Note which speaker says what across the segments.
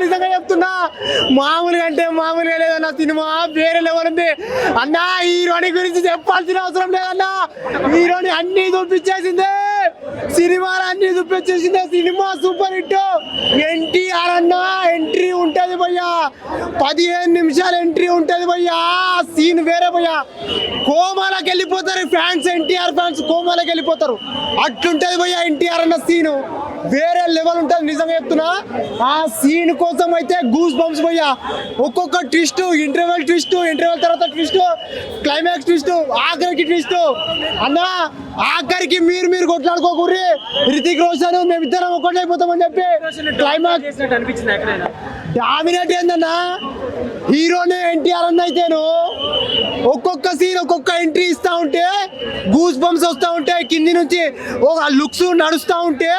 Speaker 1: నిజంగా చెప్తున్నా. మామూలుగా అంటే మామూలుగా లేదన్న సినిమా, వేరే లెవెల్ ఉంది అన్న. హీరోని గురించి చెప్పాల్సిన అవసరం లేదన్నా, హీరోని అన్ని చూపించేసిందే, సినిమాలు అన్ని చూపించేసిందే. Cinema super hit. ఎన్టీఆర్ అన్న ఎంట్రీ ఉంటది భయ్యా, 15 నిమిషాలు ఎంట్రీ ఉంటది భయ్యా. సీన్ వేరే భయ్యా, కోమాలకు వెళ్ళిపోతారు ఫ్యాన్స్, ఎన్టీఆర్ ఫ్యాన్స్ కోమాలకు వెళ్ళిపోతారు. అట్లుంటది భయ్యా ఎన్టీఆర్ అన్న సీను, వేరే లెవెల్ ఉంటుంది నిజంగా చెప్తున్నా. ఆ సీన్ కోసం అయితే గూస్ బంప్స్ భయ్యా. ఒక్కొక్క ట్విస్ట్, ఇంటర్వెల్ ట్విస్ట్, ఇంటర్వెల్ తర్వాత ట్విస్ట్, క్లైమాక్స్ ట్విస్ట్, ఆఖరికి ట్విస్ట్ అన్న. ఆఖరికి మీరు కొట్లాడుకోకూరి, రితిక్ రోషన్ మేమిద్దరం ఒక్కటైపోతామని చెప్పి క్లైమాక్స్ డామినేట్ ఏందన్నా. హీరోనే ఎన్టీఆర్ అన్న అయితేను ఒక్కొక్క సీన్ ఒక్కొక్క ఎంట్రీ ఇస్తా ఉంటే గూస్ బంప్స్ వస్తూ ఉంటాయి, కింది నుంచి ఒక లుక్స్ నడుస్తూ ఉంటే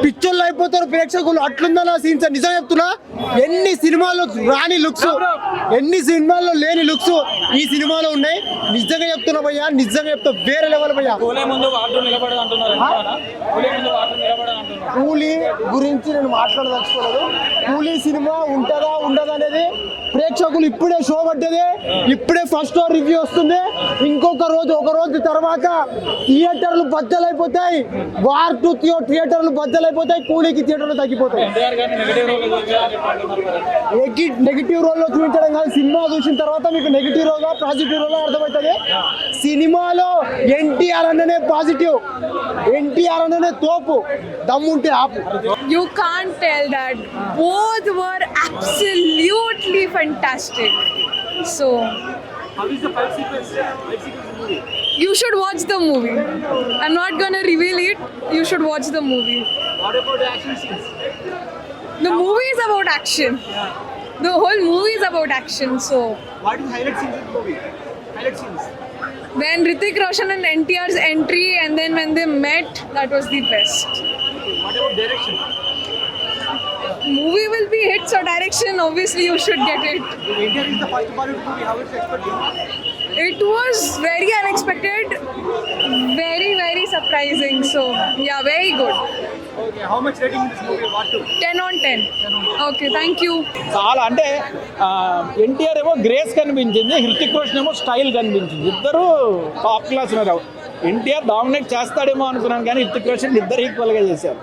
Speaker 1: పిక్చర్లు అయిపోతారు ప్రేక్షకులు. అట్లుందన్న సీన్స్ నిజం చెప్తున్నా. ఎన్ని సినిమాల్లో రాని లుక్స్, ఎన్ని సినిమాల్లో లేని లుక్స్ ఈ సినిమాలో ఉన్నాయి. నిజంగా చెప్తున్నా భయ్యా, నిజంగా చెప్తా, వేరే లెవెల్ భయ్యా. కూలీ గురించి నేను మాట్లాడదలుచుకోలేదు. కూలీ సినిమా ఉంటుందా ఉండదా అనేది ప్రేక్షకులు ఇప్పుడే షో పడ్డది, ఇప్పుడే ఫస్ట్ షో రివ్యూ వస్తుంది. ఇంకొక రోజు, ఒక రోజు తర్వాత థియేటర్లు బద్దలైపోతాయి. వార్ 2 థియేటర్లు బద్దలైపోతాయి, కూలీకి థియేటర్లు తగ్గిపోతాయి. నెగిటివ్ రోల్ లో చూపించడం కాదు, సినిమా చూసిన తర్వాత మీకు నెగిటివ్ రోల్ పాజిటివ్ రోల్ అర్థమవుతుంది. సినిమాలో ఎన్టీఆర్ అన్ననే పాజిటివ్, ఎన్టీఆర్ అన్ననే తోపు, దమ్ముంటే ఆపు.
Speaker 2: You can't tell that. Both were absolutely fantastic. So,
Speaker 3: how is the fight sequence movie?
Speaker 2: you should watch the movie. I'm not gonna reveal it. You should watch the movie.
Speaker 3: What about the action scenes?
Speaker 2: The movie is about action. The whole movie is about action. So,
Speaker 3: What is highlight scenes in the movie? Highlight scenes.
Speaker 2: when Hrithik Roshan and NTR's entry and then when they met, that was the best.
Speaker 3: Okay, what about direction?
Speaker 2: Movie will be hit, so direction obviously you should get it.
Speaker 3: India is the first Bollywood movie. How is it expected?
Speaker 2: It was very unexpected, very surprising. So yeah, very good.
Speaker 3: Okay, how much rating in this movie? What to?
Speaker 2: 10 on 10. Okay, thank you.
Speaker 4: చాలా అంటే ఎన్టీఆర్ ఏమో grace కనిపించింది, హృతిక్ రోషన్ ఏమో style కనిపించింది. ఇద్దరు top class ఉన్నారు. NTR dominate చేస్తాడేమో అనుకున్నాను, కానీ హృతిక్ రోషన్ ఇద్దరు ఈక్వల్గా చేశారు.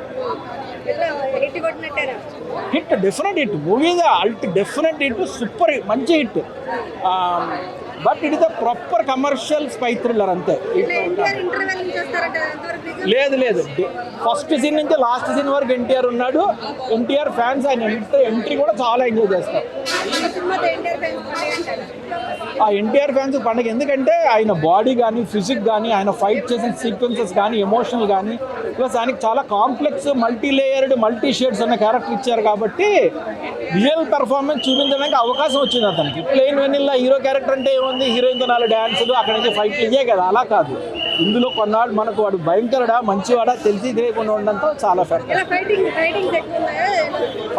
Speaker 4: Hit, definite hit. Movie definite hit, super hit, మంచి hit. But it is the proper commercial spy thriller అంతే. లేదు, ఫస్ట్ సీన్ నుంచి లాస్ట్ సీన్ వరకు ఎన్టీఆర్ ఉన్నాడు. ఎన్టీఆర్ ఫ్యాన్స్ ఆయన ఎంట్రీ కూడా చాలా ఎంజాయ్ చేస్తారు. ఆ ఎన్టీఆర్ ఫ్యాన్స్ పండుగ, ఎందుకంటే ఆయన బాడీ కానీ, ఫిజిక్ కానీ, ఆయన ఫైట్ చేసిన సీక్వెన్సెస్ కానీ, ఎమోషనల్ కానీ, ప్లస్ ఆయనకి చాలా complex, multi layered, multi shades అన్న క్యారెక్టర్ ఇచ్చారు కాబట్టి రియల్ పెర్ఫార్మెన్స్ చూపించడానికి అవకాశం వచ్చింది అతనికి. ప్లెయిన్ వెనిల్లా హీరో క్యారెక్టర్ అంటే ఏముంది, హీరోయిన్తో 4 డ్యాన్సులు, అక్కడ నుంచి ఫైట్లు ఇవే కదా, అలా కాదు. ఇందులో కొన్నాళ్ళు మనకు వాడు భయంకరడా మంచివాడా తెలిసి తెలియకుండా ఉండడంతో చాలా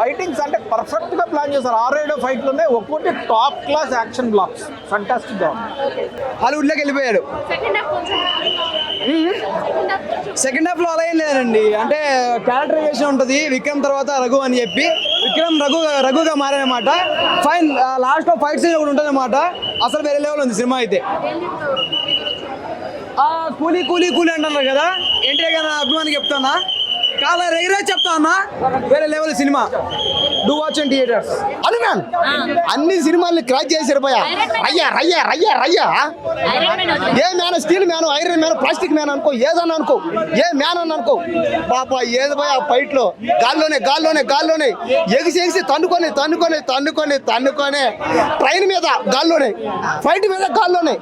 Speaker 4: ఫైటింగ్స్ అంటే పర్ఫెక్ట్గా ప్లాన్ చేస్తారు. 6-7 ఫైట్లు ఉన్నాయి, ఒక్కొక్కటి top class action blocks, fantastic గా ఉంది.
Speaker 1: హాలీవుడ్లోకి వెళ్ళిపోయాడు. సెకండ్ హాఫ్ లో అలా ఏం లేదండి, అంటే క్యారెక్టరైజేషన్ ఉంటుంది. విక్రమ్ తర్వాత రఘు అని చెప్పి విక్రమ్ రఘుగా మారానమాట. ఫైన్, లాస్ట్ లో ఫైట్ సీన్ ఒకటి ఉంటుంది అనమాట. అసలు వేరే లెవెల్ ఉంది సినిమా అయితే. కూలీ కూలీ కూలీ అంటున్నారు కదా, ఎన్టీఆర్ గారు అభిమానికి చెప్తానా, కాల రెగ్యులర్ చెప్తా అన్నా, వేరే level cinema. Do watch in theatres. Hanuman అన్ని సినిమాల్ని క్రాక్ చేశారు భయ. రయ్యా ఏ man, steel man, iron man, plastic man అనుకో, ఏదన్నా అనుకో, ఏ మ్యాన్ అని అనుకో, బాబా ఏది భయ ఫైట్ లో గాల్లోనే ఎగిసి తన్నుకొని ట్రైన్ మీద గాల్లోనే, ఫైట్ మీద గాల్లోనే,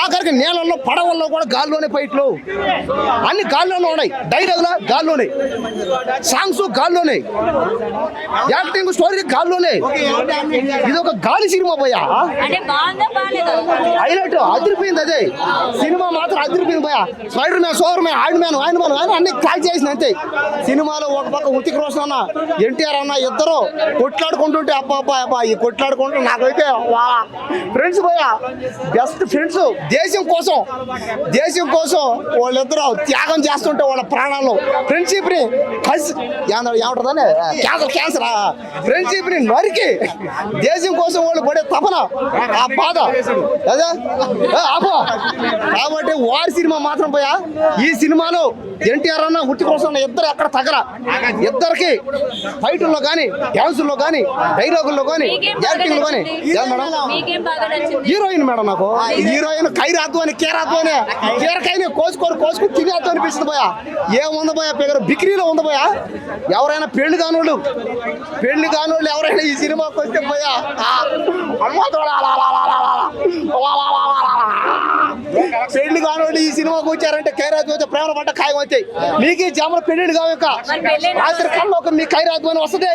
Speaker 1: ఆఖరికి నేలల్లో పడవల్లో కూడా గాల్లోనే ఫైట్లు, అన్ని గాల్లోనే ఉన్నాయి. డైలాగులా గాల్లోనే, సాంగ్స్ గాల్లోనే, యాక్టింగ్ స్టోరీ గాల్లోనే. ఇది ఒక గాలి సినిమా భయ్యా. హైలైట్ అదిరిపోయింది, అదే సినిమా మాత్రం అదిరిపోయింది భయ్యా. Spider man, sour man, iron man అన్ని క్రాక్ చేసిన అంతే. సినిమాలో ఒక పక్క హృతిక్ రోషన్ అన్న, ఎన్టీఆర్ అన్న ఇద్దరు కొట్లాడుకుంటుంటే అబ్బా ఈ కొట్లాడుకుంటూ నాకైతే ఫ్రెండ్స్ భయ్యా, బెస్ట్ ఫ్రెండ్స్. దేశం కోసం వాళ్ళిద్దరు త్యాగం చేస్తుంటే వాళ్ళ ప్రాణాలు, ఫ్రెండ్షిప్ ని కలిసి ఏమంటుందని క్యాన్సర్
Speaker 5: ఫ్రెండ్షిప్ ని నరికి దేశం కోసం వాళ్ళు పడే తపన ఆ బాధ అదే ఆపో. కాబట్టి వారి సినిమా మాత్రం పోయా ఈ సినిమాలో ఎన్టీఆర్ అన్న ఉట్టి కోసం ఇద్దరు ఎక్కడ తగరా, ఇద్దరికి ఫైటుల్లో కానీ డ్యాన్సుల్లో కానీ డైలాగుల్లో కానీ యాక్టింగ్ లో కానీ. హీరోయిన్ మేడం నాకు హీరోయిన్ కైరాద్దు అని కేరాద్దు కేరకాయని కోసుకొని తినేద్దు అనిపిస్తుంది పోయా. ఏముంది పోయా పిగరు బిక్రీలో ఉంది పోయా. ఎవరైనా పెళ్లి కానోళ్ళు ఎవరైనా ఈ సినిమాకి వస్తే పోయా పెళ్లి కానోళ్ళు ఈ సినిమాకి వచ్చారంటే కైరాజు వచ్చే ప్రేమ పడ్డ ఖాయం వచ్చాయి. మీకు ఈ జమలు పెళ్లి కావక రాత్రి కల్లో ఒక మీ కైరాజు అని వస్తుంది.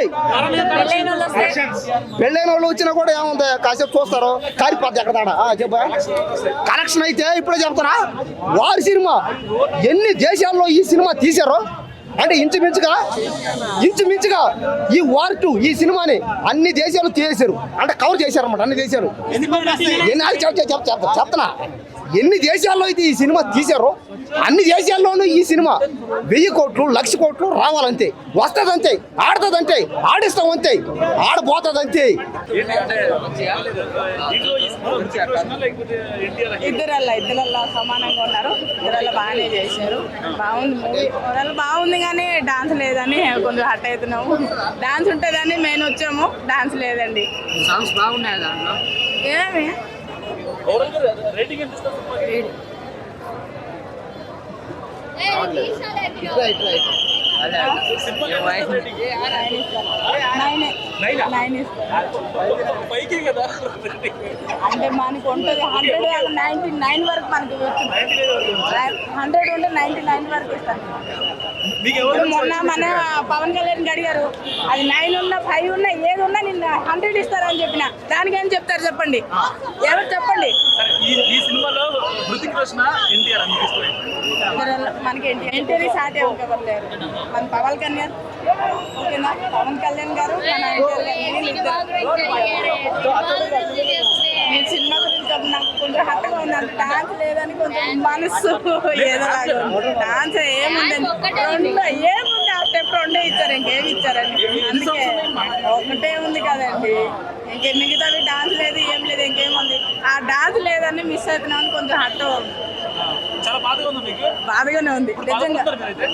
Speaker 5: పెళ్ళైన వాళ్ళు వచ్చినా కూడా ఏముంది కాసేపు చూస్తారు కారిపోద్ది ఎక్కడ చెప్పా. కనెక్షన్ అయితే ఇప్పుడే చెప్తారా, వారి సినిమా ఎన్ని దేశాల్లో ఈ సినిమా తీశారో అంటే ఇంచుమించుగా ఈ వార్ 2 ఈ సినిమాని అన్ని దేశాలు తీసేశారు అంటే కవర్ చేశారు అన్నమాట. అన్ని దేశాలు చెప్తున్నా ఎన్ని దేశాల్లో అయితే ఈ సినిమా తీశారో అన్ని దేశాల్లోనూ ఈ సినిమా 1000 కోట్లు 1,00,000 కోట్లు రావాలంతే. వస్తుందంతే, ఆడుతుందంతే, ఆడిస్తామంతే, ఆడబోతుందంతే.
Speaker 6: ఇద్దరల్లా సమానంగా ఉన్నారు. ఇద్దరల్లా బాగానే చేశారు. బాగుంది మూవీ. ఓవరాల్ బాగుంది కానీ డాన్స్ లేదని కొంచెం హట్ అవుతున్నాము. డాన్స్ ఉంటుందని మేము వచ్చాము, డాన్స్ లేదండి.
Speaker 3: సాంగ్స్ బాగున్నాయి దాంట్లో.
Speaker 6: ఏమి అంటే మనకు ఉంటుంది 199 వరకు మనకి 100 ఉంటే 99 వరకు ఇస్తాను. మొన్న మన పవన్ కళ్యాణ్ అడిగారు, అది 9 ఉన్నా 5 ఉన్నా ఏది ఉన్నా నిన్న 100 ఇస్తారని చెప్పిన. దానికి ఏం చెప్తారు చెప్పండి, ఎవరు చెప్పండి. మనకి ఎన్టీఆర్ సాటి ఎవరు లేరు. మన పవన్ కళ్యాణ్ ఓకేనా, పవన్ కళ్యాణ్ గారు మన నేను సినిమా గురించి నాకు కొంచెం హట్టగా ఉంది. అంత డాన్స్ లేదని కొంచెం మనసు ఏదోలాగా ఉంది. డాన్స్ ఏముందండి, ఏముంది ఆ స్టెప్ 2 ఇచ్చారు, ఇంకేమి ఇచ్చారండి. అందుకే ఒకటే ఉంది కదండి, ఇంకే మిగతావి డాన్స్ లేదు ఏం లేదు, ఇంకేముంది. ఆ డాన్స్ లేదని మిస్ అవుతున్నామని కొంచెం హట్ట బాధగానే ఉంది. నిజంగా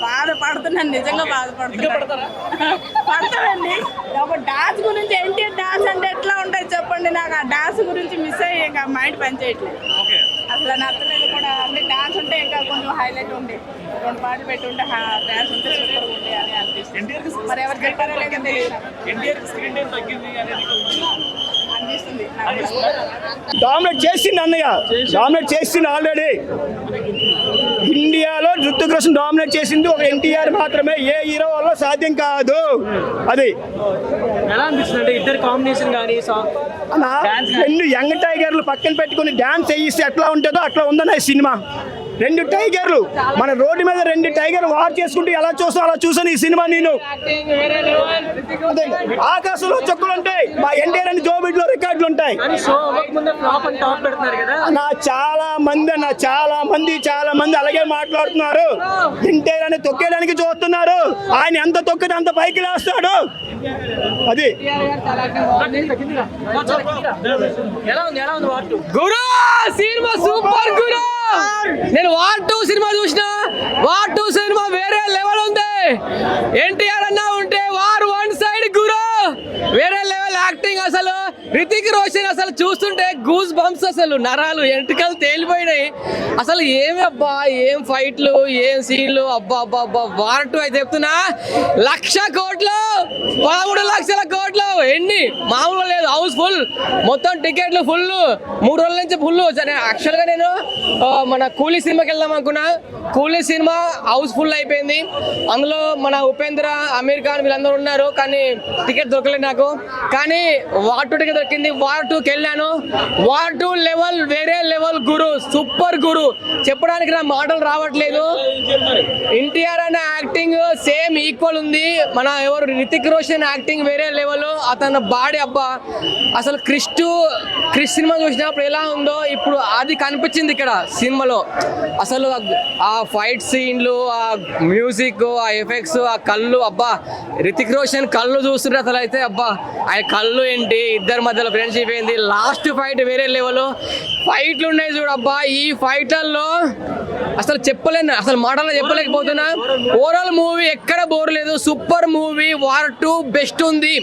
Speaker 6: బాధపడుతున్నాను, నిజంగా బాధపడుతున్నాను. పడతానండి. ఒక డాన్స్ గురించి ఎన్టీఆర్ డాన్స్ అంటే ఎట్లా ఉంటుంది చెప్పండి. నాకు ఆ డాన్స్ గురించి మిస్ అయ్యి ఇంకా మైండ్ పనిచేయట్లేదు, అసలు నచ్చలేదు కూడా. అంటే డాన్స్ ఉంటే ఇంకా కొంచెం హైలైట్ ఉంది. 2 పాటలు పెట్టుంటే డాన్స్ ఉంటే సూపర్ ఉంది అని అనిపిస్తుంది. మరి ఎవరు చెప్పారో లేదో తెలియదు అనిపిస్తుంది.
Speaker 1: డామినేట్ చేసింది అన్నయ్య, డామినేట్ చేసింది ఆల్రెడీ. ఇండియాలో ఋతిక్ రోషన్ డామినేట్ చేసింది ఒక ఎన్టీఆర్ మాత్రమే, ఏ హీరో వల్ల సాధ్యం కాదు. అది
Speaker 3: ఎలా అనిపిస్తుంది అంటే ఇద్దరు కాంబినేషన్ కానీ
Speaker 1: అన్నా, 2 యంగ్ టైగర్లు పక్కన పెట్టుకుని డాన్స్ చేయిస్తే ఎట్లా ఉంటుందో అట్లా ఉందన్న ఈ సినిమా. 2 టైగర్లు మన రోడ్డు మీద 2 టైగర్లు వార్ చేసుకుంటూ ఎలా చూస్తావు అలా చూసాను ఈ సినిమా. నేను ఆకాశంలో చుక్కలు ఉంటాయి, మా ఎన్టీఆర్ అని జోబిడ్లో రికార్డులు ఉంటాయి. చాలా మంది అలాగే మాట్లాడుతున్నారు. ఎన్టీఆర్ అని తొక్కేయడానికి చూస్తున్నారు. ఆయన ఎంత తొక్కితే అంత పైకి లేస్తాడు. అది
Speaker 3: గురు సినిమా సూపర్ గురు. నేను వార్ 2 సినిమా చూసిన. వార్ 2 సినిమా వేరే లెవెల్ ఉంది. ఎన్టీఆర్ అన్నా ఉంటే వార్ 1 సైడ్ గురు వేరే లెవెల్ యాక్టింగ్. అసలు రితిక్ రోషన్ అసలు చూస్తుంటే గూస్ బంప్స్, అసలు నరాలు ఎంట్రికలు తేలిపోయినాయి. అసలు ఏమి అబ్బా, ఏం ఫైట్లు, ఏం సీన్లు. అబ్బా అబ్బా అబ్బా. వార్ 2 అయితే చెప్తున్నా 1,00,000 కోట్లు, 13 లక్షల కోట్లు. ఎన్ని మామూలుగా లేదు. హౌస్ ఫుల్, మొత్తం టికెట్లు ఫుల్. 3 రోజుల నుంచి ఫుల్. యాక్చువల్గా నేను మన కూలీ సినిమాకి వెళ్దాం అనుకున్నా. కూలీ సినిమా హౌస్ ఫుల్ అయిపోయింది. అందులో మన ఉపేంద్ర, అమీర్ ఖాన్ వీళ్ళందరూ ఉన్నారు, కానీ టికెట్ దొరకలేదు నాకు. కానీ వార్ 2 టికెట్ ఎక్కింది. వార్ 2కి వెళ్ళాను. వార్ 2 లెవెల్ వేరే లెవెల్ గురు, సూపర్ గురు. చెప్పడానికి నా మాటలు రావట్లేదు. ఎన్టీఆర్ అనే యాక్టింగ్ సేమ్ ఈక్వల్ ఉంది. మన ఎవరు రితిక్ రోషన్ యాక్టింగ్ వేరే లెవెల్. అతని బాడీ అబ్బా, అసలు క్రిష్ సినిమా చూసినప్పుడు ఎలా ఉందో ఇప్పుడు అది కనిపించింది ఇక్కడ సినిమాలో. అసలు ఆ ఫైట్ సీన్లు, ఆ మ్యూజిక్, ఆ ఎఫెక్ట్స్, ఆ కళ్ళు అబ్బా, రితిక్ రోషన్ కళ్ళు చూస్తుంటే అసలు అయితే అబ్బా, ఆ కళ్ళు ఏంటి, ఇద్దరి మధ్యలో ఫ్రెండ్షిప్ ఏంది, లాస్ట్ ఫైట్ వేరే లెవెల్. ఫైట్లు ఉన్నాయి చూడబ్బా, ఈ ఫైట్లలో అసలు చెప్పలేను, అసలు మాటల్లో చెప్పలేకపోతున్నా. ఓవరాల్ మూవీ ఎక్కడ బోర్ లేదు, సూపర్ మూవీ. వార్ 2 బెస్ట్ ఉంది.